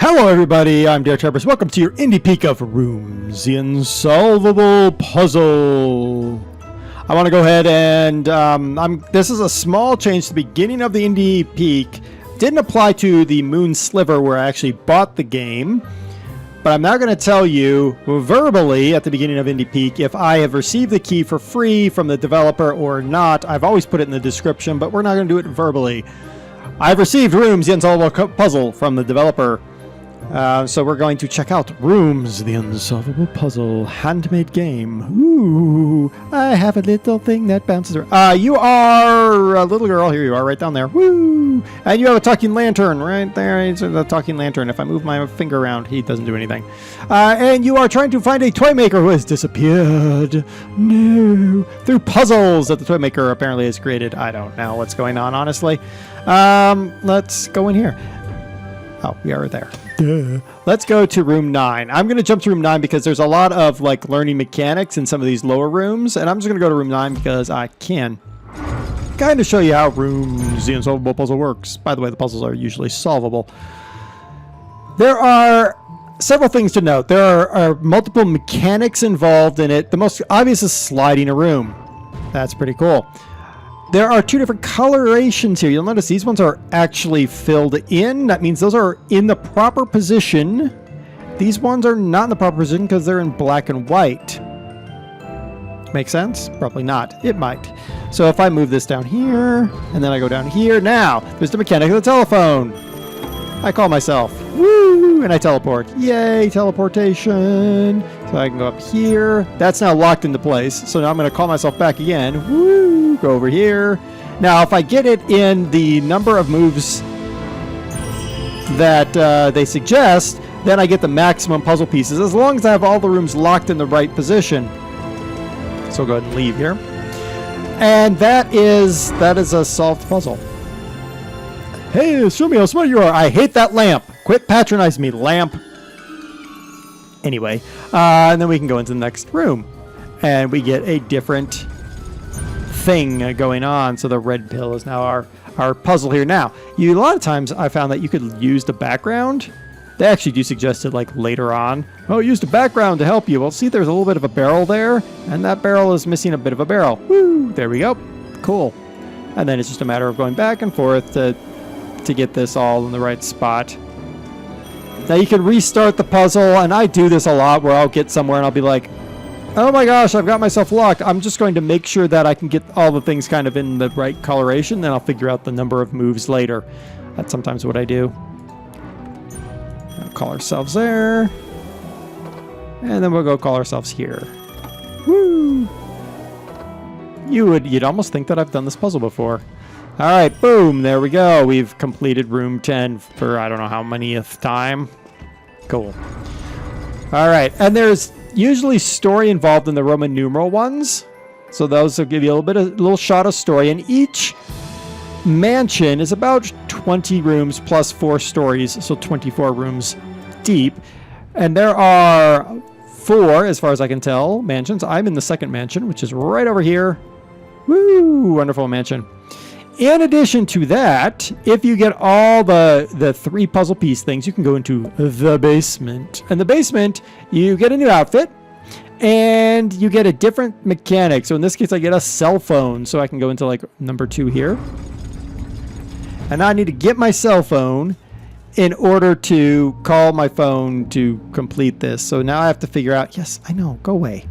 Hello everybody, I'm DerTebbers. Welcome to your indie peek of Rooms, the Unsolvable puzzle. I want to go ahead and, this is a small change to the beginning of the indie peek. Didn't apply to the Moon Sliver where I actually bought the game. But I'm now going to tell you verbally at the beginning of indie peek if I have received the key for free from the developer or not. I've always put it in the description, but we're not going to do it verbally. I've received Rooms, the Unsolvable puzzle from the developer. So we're going to check out Rooms, the Unsolvable puzzle, handmade game. Ooh, I have a little thing that bounces around. You are a little girl. Here you are, right down there. Woo! And you have a talking lantern right there. It's a talking lantern. If I move my finger around, he doesn't do anything. And you are trying to find a toy maker who has disappeared. No. Through puzzles that the toy maker apparently has created. I don't know what's going on, honestly. Let's go in here. Oh, we are there. Duh. Let's go to room 9. I'm going to jump to room 9 because there's a lot of like learning mechanics in some of these lower rooms, and I'm just going to go to room 9 because I can kind of show you how Rooms, the Unsolvable puzzle works. By the way, the puzzles are usually solvable. There are several things to note. There are multiple mechanics involved in it. The most obvious is sliding a room. That's pretty cool. There are two different colorations here. You'll notice these ones are actually filled in. That means those are in the proper position. These ones are not in the proper position because they're in black and white. Make sense? Probably not. It might. So if I move this down here, and then I go down here. Now, there's the mechanic of the telephone. I call myself. Woo! And I teleport. Yay, teleportation. So I can go up here. That's now locked into place. So now I'm going to call myself back again. Woo! Go over here. Now, if I get it in the number of moves that they suggest, then I get the maximum puzzle pieces, as long as I have all the rooms locked in the right position. So I'll go ahead and leave here. And that is a solved puzzle. Hey, show me how smart you are. I hate that lamp. Quit patronizing me, lamp. Anyway, and then we can go into the next room. And we get a different thing going on. So the red pill is now our puzzle here. Now, a lot of times I found that you could use the background. They actually do suggest it like later on. Oh, use the background to help you. Well, see, there's a little bit of a barrel there. And that barrel is missing a bit of a barrel. Woo! There we go. Cool. And then it's just a matter of going back and forth to get this all in the right spot. Now you can restart the puzzle, and I do this a lot where I'll get somewhere and I'll be like, oh my gosh, I've got myself locked. I'm just going to make sure that I can get all the things kind of in the right coloration, then I'll figure out the number of moves later. That's sometimes what I do. I'll call ourselves there. And then we'll go call ourselves here. Woo! You'd almost think that I've done this puzzle before. All right, boom, there we go. We've completed room 10 for I don't know how manyth time. Cool. All right, and there's usually story involved in the Roman numeral ones. So those will give you a little shot of story. And each mansion is about 20 rooms plus 4 stories, so 24 rooms deep. And there are 4, as far as I can tell, mansions. I'm in the second mansion, which is right over here. Woo, wonderful mansion. In addition to that, if you get all the 3 puzzle piece things, you can go into the basement. And the basement, you get a new outfit, and you get a different mechanic. So in this case, I get a cell phone, so I can go into like number 2 here. And now I need to get my cell phone in order to call my phone to complete this. So now I have to figure out, yes, I know, go away.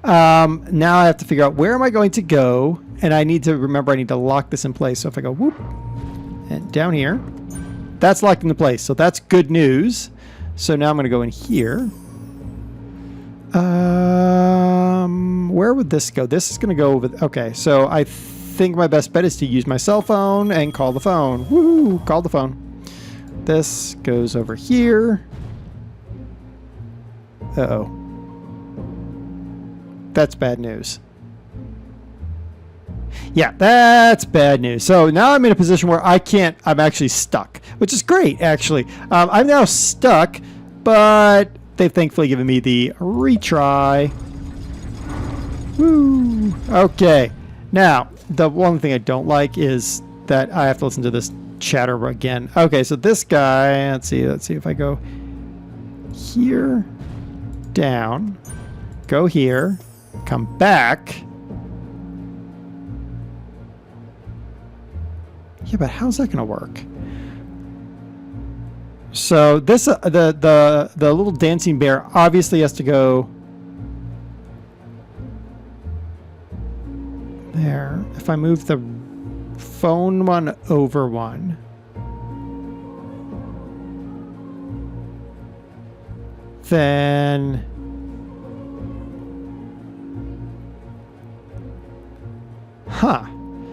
Now I have to figure out where am I going to go, and I need to remember I need to lock this in place. So if I go whoop and down here, that's locked into place. So that's good news. So now I'm going to go in here. Where would this go? This is going to go over. Okay, so I think my best bet is to use my cell phone and call the phone. Woo! Call the phone. This goes over here. Uh-oh. That's bad news. Yeah, that's bad news. So now I'm in a position where I'm actually stuck, which is great, actually. I'm now stuck, but they've thankfully given me the retry. Woo! Okay. Now, the one thing I don't like is that I have to listen to this chatter again. Okay, so this guy, let's see if I go here, down, go here, come back. Yeah, but how's that gonna work? So this the little dancing bear obviously has to go there. If I move the phone one over one, then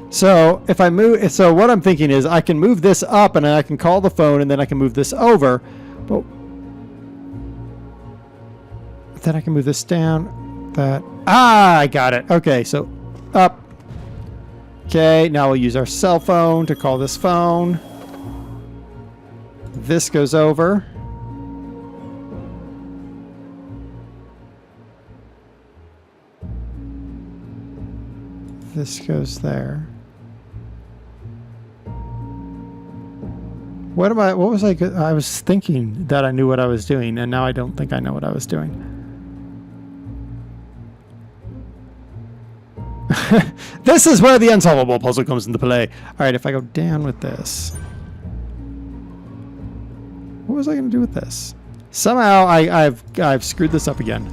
so if I move, so what I'm thinking is I can move this up and then I can call the phone and then I can move this over, but then I can move this down. That, I got it. Okay, so up. Okay, now we'll use our cell phone to call this phone. This goes over. This goes there. What was I was thinking that I knew what I was doing, and now I don't think I know what I was doing. This is where the unsolvable puzzle comes into play. All right, if I go down with this. What was I going to do with this? Somehow I've screwed this up again.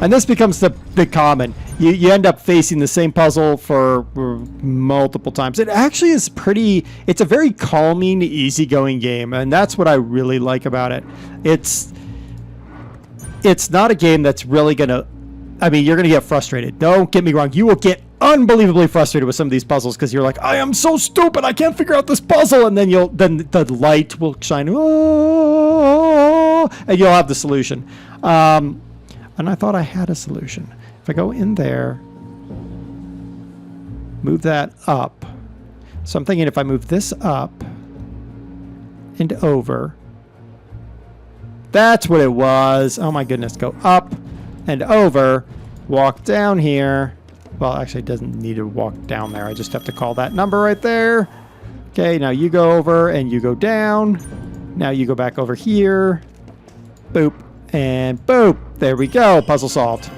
And this becomes the common. You end up facing the same puzzle for multiple times. It actually is it's a very calming, easygoing game, and that's what I really like about it. It's not a game that's really gonna, I mean, you're gonna get frustrated. Don't get me wrong, you will get unbelievably frustrated with some of these puzzles because you're like, I am so stupid, I can't figure out this puzzle, and then then the light will shine, oh, and you'll have the solution. And I thought I had a solution. If I go in there, move that up. So I'm thinking if I move this up and over, that's what it was. Oh my goodness, go up and over, walk down here. Well, actually it doesn't need to walk down there. I just have to call that number right there. Okay, now you go over and you go down. Now you go back over here. Boop and boop. There we go. Puzzle solved.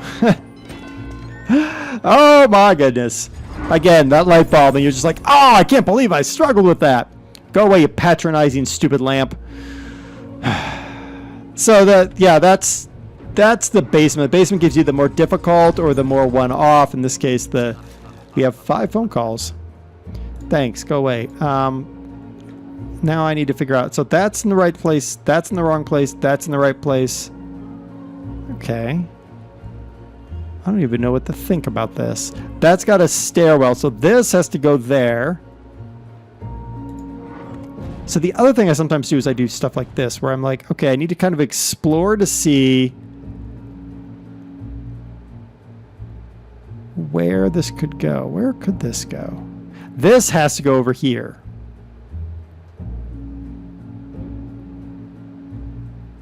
Oh my goodness. Again, that light bulb, and you're just like, oh, I can't believe I struggled with that. Go away, you patronizing stupid lamp. So that's the basement. The basement gives you the more difficult or the more one-off. In this case, we have 5 phone calls. Thanks, go away. Now I need to figure out. So that's in the right place. That's in the wrong place. That's in the right place. Okay. I don't even know what to think about this. That's got a stairwell, so this has to go there. So the other thing I sometimes do is I do stuff like this, where I'm like, okay, I need to kind of explore to see where this could go. Where could this go? This has to go over here.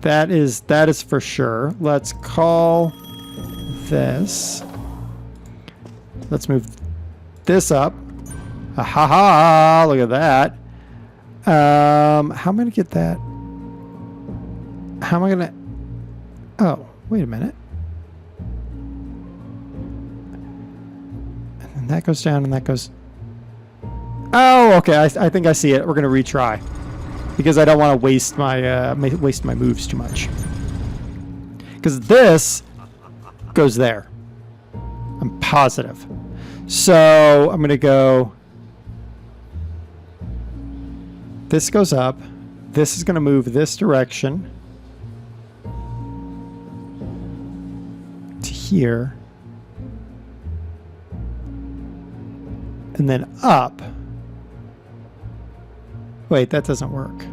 That is for sure. Let's call this. Let's move this up. Ha ha ha! Look at that. How am I gonna get that? How am I gonna? Oh, wait a minute. And then that goes down, and that goes. Oh, okay. I think I see it. We're gonna retry because I don't want to waste my moves too much. Because this goes there. I'm positive. So I'm gonna go. This goes up. This is gonna move this direction to here, and then up. Wait, that doesn't work.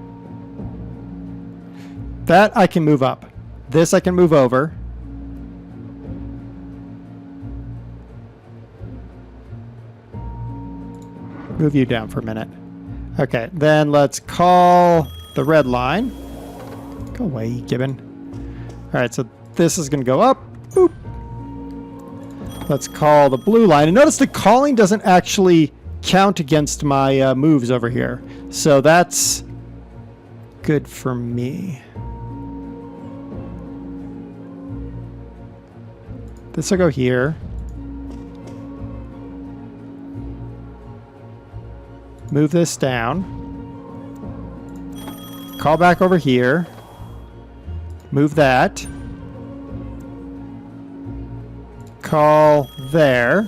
That I can move up. This I can move over. Move you down for a minute. Okay, then let's call the red line. Go away, Gibbon. All right, so this is going to go up. Boop. Let's call the blue line. And notice the calling doesn't actually count against my moves over here. So that's good for me. This will go here. Move this down. Call back over here. Move that. Call there.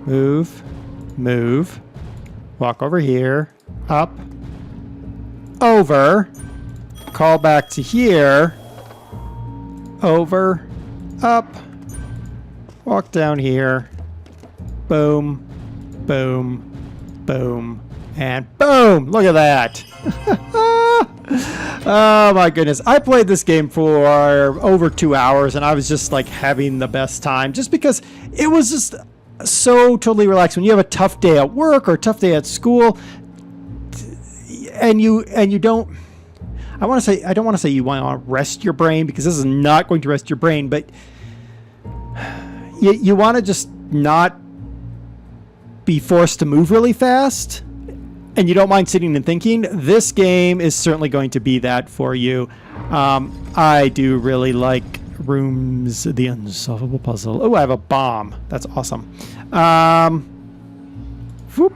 Move. Move. Walk over here. Up. Over. Call back to here. Over. Up. Walk down here. Boom. Boom. Boom. And boom! Look at that. Oh my goodness. I played this game for over 2 hours and I was just like having the best time just because it was just so totally relaxed. When you have a tough day at work or a tough day at school and you don't, I don't want to say you want to rest your brain, because this is not going to rest your brain, but you want to just not be forced to move really fast, and you don't mind sitting and thinking. This game is certainly going to be that for you. I do really like Rooms, the Unsolvable Puzzle. Oh, I have a bomb. That's awesome. Whoop.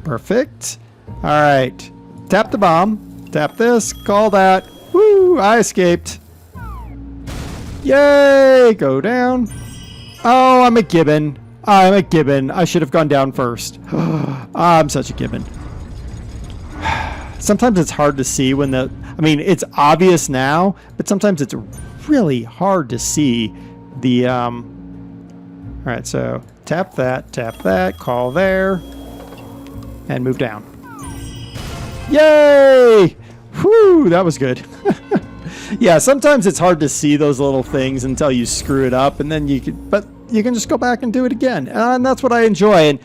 Perfect. All right. Tap the bomb. Tap this. Call that. Woo! I escaped. Yay! Go down. Oh, I'm a gibbon. I'm a gibbon. I should have gone down first. I'm such a gibbon. Sometimes it's hard to see when it's obvious now, but sometimes it's really hard to see the, all right, so tap that, call there, and move down. Yay! Whew, that was good. Yeah, sometimes it's hard to see those little things until you screw it up, and then you can just go back and do it again. And that's what I enjoy. And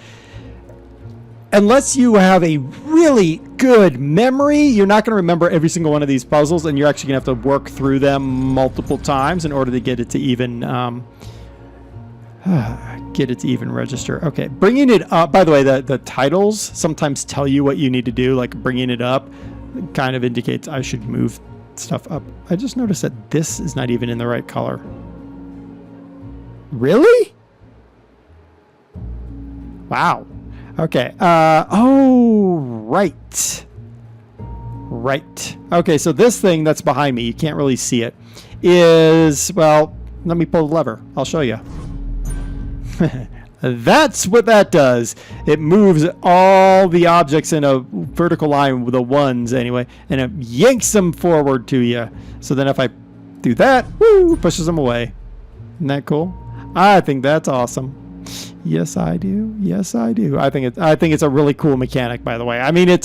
unless you have a really good memory, you're not going to remember every single one of these puzzles, and you're actually going to have to work through them multiple times in order to get it to even register. Okay, bringing it up. By the way, the titles sometimes tell you what you need to do, like bringing it up kind of indicates I should move stuff up. I just noticed that this is not even in the right color. Really? Wow. Okay. Oh, right. Right. Okay, so this thing that's behind me, you can't really see it, is, well, let me pull the lever. I'll show you. That's what that does. It moves all the objects in a vertical line with the ones anyway, and it yanks them forward to you. So then if I do that, woo, pushes them away. Isn't that cool? I think that's awesome. Yes, I do. Yes, I do. I think it's a really cool mechanic, by the way. I mean,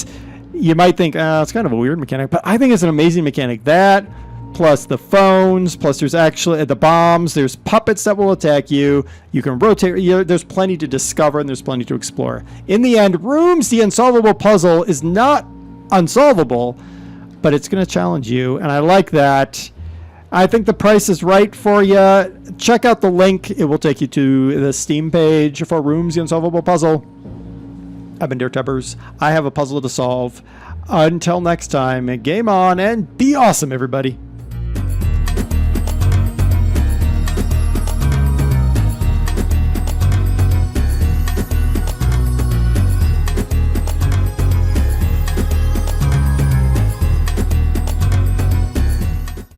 you might think it's kind of a weird mechanic, but I think it's an amazing mechanic. That plus the phones, plus there's actually the bombs, there's puppets that will attack you. You can rotate. There's plenty to discover and there's plenty to explore. In the end, Rooms, the Unsolvable Puzzle is not unsolvable, but it's going to challenge you, and I like that. I think the price is right for you. Check out the link. It will take you to the Steam page for Rooms, the Unsolvable Puzzle. I've been DerTebbers. I have a puzzle to solve. Until next time, game on and be awesome, everybody.